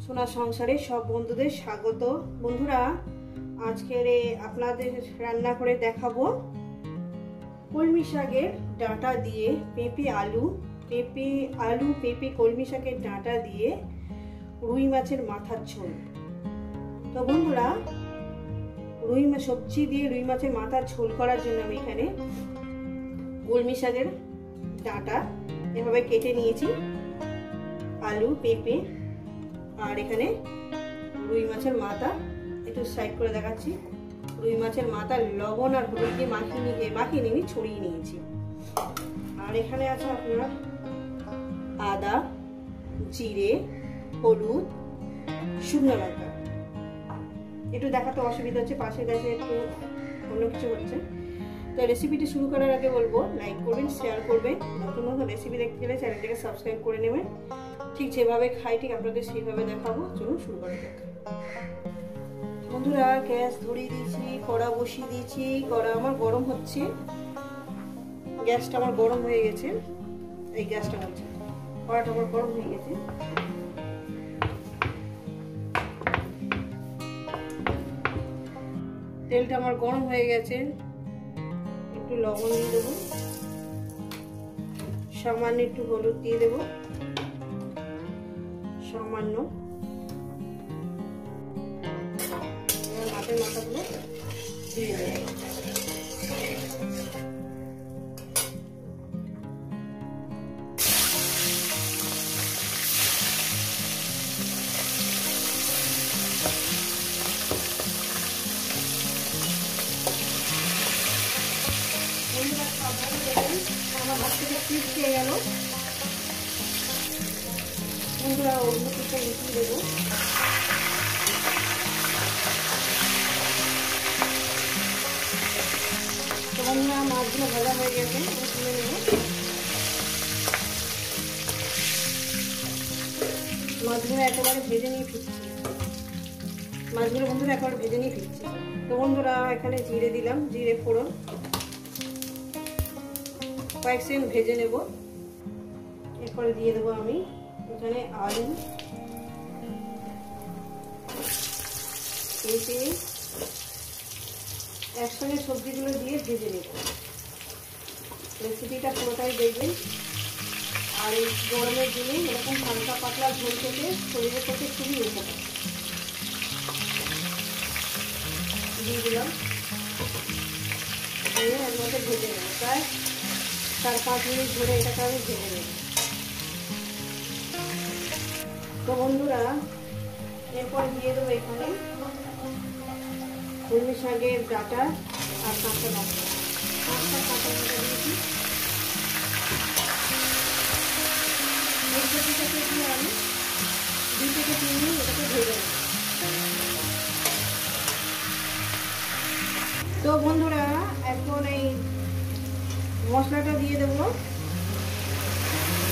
সোনা সংসারে সব বন্ধুদের স্বাগত। বন্ধুরা, আজকের আপনাদের রান্না করে দেখাবো কলমি শাকের ডাঁটা দিয়ে পেঁপে আলু কলমি শাকের ডাঁটা দিয়ে রুই মাছের মাথার ঝোল। তো বন্ধুরা, সবজি দিয়ে রুই মাছের মাথার ঝোল করার জন্য আমি এখানে কলমি শাকের ডাঁটা এভাবে কেটে নিয়েছি, আলু পেঁপে আর এখানে রুই মাছের মাথা একটু সাইড করে দেখাচ্ছি। রুই মাছের মাথা লবণ আর হলুদ দিয়ে মাখিয়ে নিয়ে ছড়িয়ে নিয়েছি। আর এখানে আছে আপনার আদা, জিরে, হলুদ, শুকনো লঙ্কা। একটু দেখাতে অসুবিধা হচ্ছে, পাশে গেছে একটু অন্য কিছু হচ্ছে। তো রেসিপিটি শুরু করার আগে বলবো লাইক করবেন, শেয়ার করবেন, নতুন নতুন রেসিপি দেখতে গেলে চ্যানেলটাকে সাবস্ক্রাইব করে নেবেন। ঠিক যেভাবে খাই ঠিক আপনাদের সেইভাবে দেখাবো। চলুন শুরু করা যাক। বন্ধুরা, গ্যাস ধরিয়ে দিয়েছি, কড়া বসিয়ে দিয়েছি। কড়া আমার গরম হচ্ছে, গ্যাসটা আমার গরম হয়ে গেছে। এই গ্যাসটা হচ্ছে, কড়াটা আমার গরম হয়ে গেছে। তেলটা আমার গরম হয়ে গেছে, একটু লবণ দিয়ে দেবো, সামান্য একটু হলুদ দিয়ে দেবো, সামান্য মাছের মাথাগুলো দিয়ে দেবো। আমার হাত থেকে ক্লিপ খেয়ে গেল। বন্ধুরা, অন্য কিছু মিশিয়ে দেবো। তো বন্ধুরা, মাছগুলো ভাজা হয়ে গেছে, তুলে নেব। মাছগুলো একেবারে ভেজে নিয়ে ফিরছি। তো বন্ধুরা, এখানে জিরে দিলাম, জিরে ফোড়ন কয়েক সেকেন্ড ভেজে নেব। এরপরে দিয়ে দেবো আমি এখানে আলু, পেঁপে একসঙ্গে সবজিগুলো দিয়ে ভেজে নেব। রেসিপিটা পুরোটাই দেখবেন। আর এই গরমের দিনে এরকম হালকা পাতলা ঝোল খেতে শরীরের পক্ষে খুবই উপকার। দিয়ে দিলাম, এর মধ্যে ভেজে নেব। প্রায় 4-5 মিনিট ধরে এটাকে আমি ভেজে নেব। তো বন্ধুরা, এরপর দিয়ে দেবো এখানে কলমি শাকের ডাঁটা আর কাঁচা লঙ্কা। 5টা কাঁচা লঙ্কা দিয়েছি। এই সবজিটাকে দিয়ে আমি 2 থেকে 3 মিনিট এটাকে ভেজে নেব। তো বন্ধুরা, এখন এই মশলাটা দিয়ে দেবো।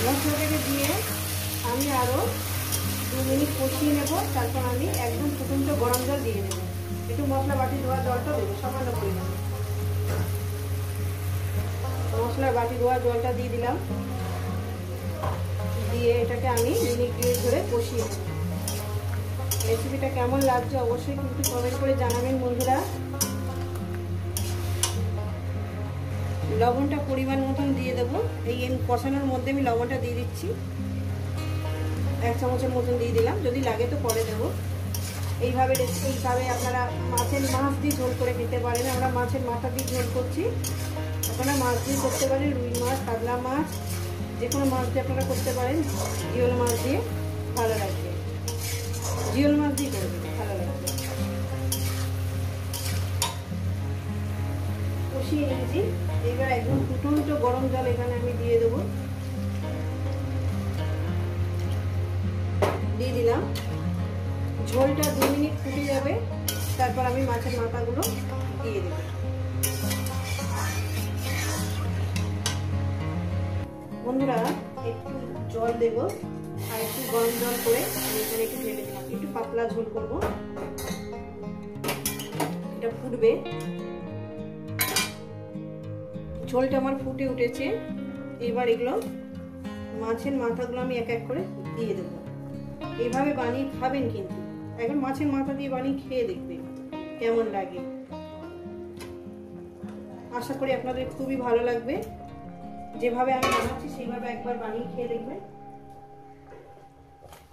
মশলাটাকে দিয়ে আমি আরো 2 মিনিট কষিয়ে নেব। তারপর আমি একদম ফুটন্ত গরম জল দিয়ে দেবো। একটু মশলা বাটি ধোয়া জলটা দেবো, সামান্য পরিমাণে। মশলার বাটি ধোয়া জলটা দিয়ে দিলাম। দিয়ে এটাকে আমি মিনিট 2 ধরে কষিয়ে নেব। রেসিপিটা কেমন লাগছে অবশ্যই কিন্তু কমেন্ট করে জানাবেন বন্ধুরা। লবণটা পরিমাণ মতন দিয়ে দেবো। এই কষানোর মধ্যে আমি লবণটা দিয়ে দিচ্ছি, 1 চামচের মতন দিয়ে দিলাম। যদি লাগে তো পরে দেবো। এইভাবে আপনারা মাছ দিয়ে ঝোল করে খেতে পারেন। আমরা মাছের মাথা দিয়ে ঝোল করছি, আপনারা মাছ দিয়ে করতে পারেন। রুই মাছ, কাতলা মাছ, যে কোনো মাছ দিয়ে আপনারা করতে পারেন। জিওল মাছ দিয়ে ভালো লাগবে, জিওল মাছ দিয়ে করবেন, ভালো লাগবে। কষিয়ে নিয়েছি। এবার একদম ফুটন্ত গরম জল এখানে আমি দিয়ে দেবো। দিয়ে দিলাম। ঝোলটা 2 মিনিট ফুটে যাবে, তারপর আমি মাছের মাথাগুলো দিয়ে দেব। বন্ধুরা, একটু জল দেব আর একটু গরম জল করে আমি এখানে একটু ঢেলে দিলাম। একটু পাতলা ঝোল করব, এটা ফুটবে। ঝোলটা আমার ফুটে উঠেছে। এবার এগুলো মাছের মাথাগুলো আমি এক এক করে দিয়ে দেবো। এইভাবে বানিয়ে খাবেন, কিন্তু এখন মাছের মাথা দিয়ে বানিয়ে খেয়ে দেখবেন কেমন লাগে। আশা করি আপনাদের খুবই ভালো লাগবে। যেভাবে আমি বানাচ্ছি সেইভাবে একবার বানিয়ে খেয়ে দেখবেন।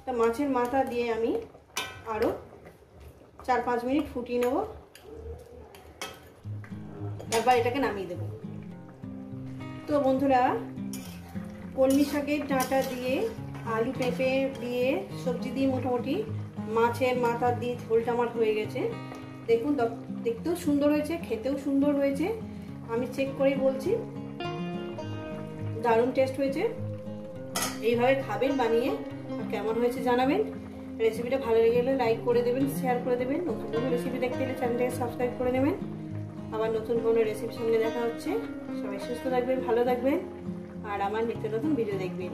তা মাছের মাথা দিয়ে আমি আরো 4-5 মিনিট ফুটিয়ে নেব, তারপর এটাকে নামিয়ে দেব। তো বন্ধুরা, কলমি শাকের ডাঁটা দিয়ে, আলু পেঁপে দিয়ে, সবজি দিয়ে মোটামুটি মাছের মাথা দিয়ে ঝোলটা আমার হয়ে গেছে। দেখুন, দেখতেও সুন্দর হয়েছে, খেতেও সুন্দর হয়েছে। আমি চেক করেই বলছি, দারুণ টেস্ট হয়েছে। এইভাবে খাবেন বানিয়ে, আর কেমন হয়েছে জানাবেন। রেসিপিটা ভালো লেগে গেলে লাইক করে দেবেন, শেয়ার করে দেবেন। নতুন কোনো রেসিপি দেখতে গেলে চ্যানেলটাকে সাবস্ক্রাইব করে নেবেন। আবার নতুন কোনো রেসিপির সঙ্গে দেখা হচ্ছে। সবাই সুস্থ থাকবেন, ভালো থাকবেন, আর আমার নিত্য নতুন ভিডিও দেখবেন।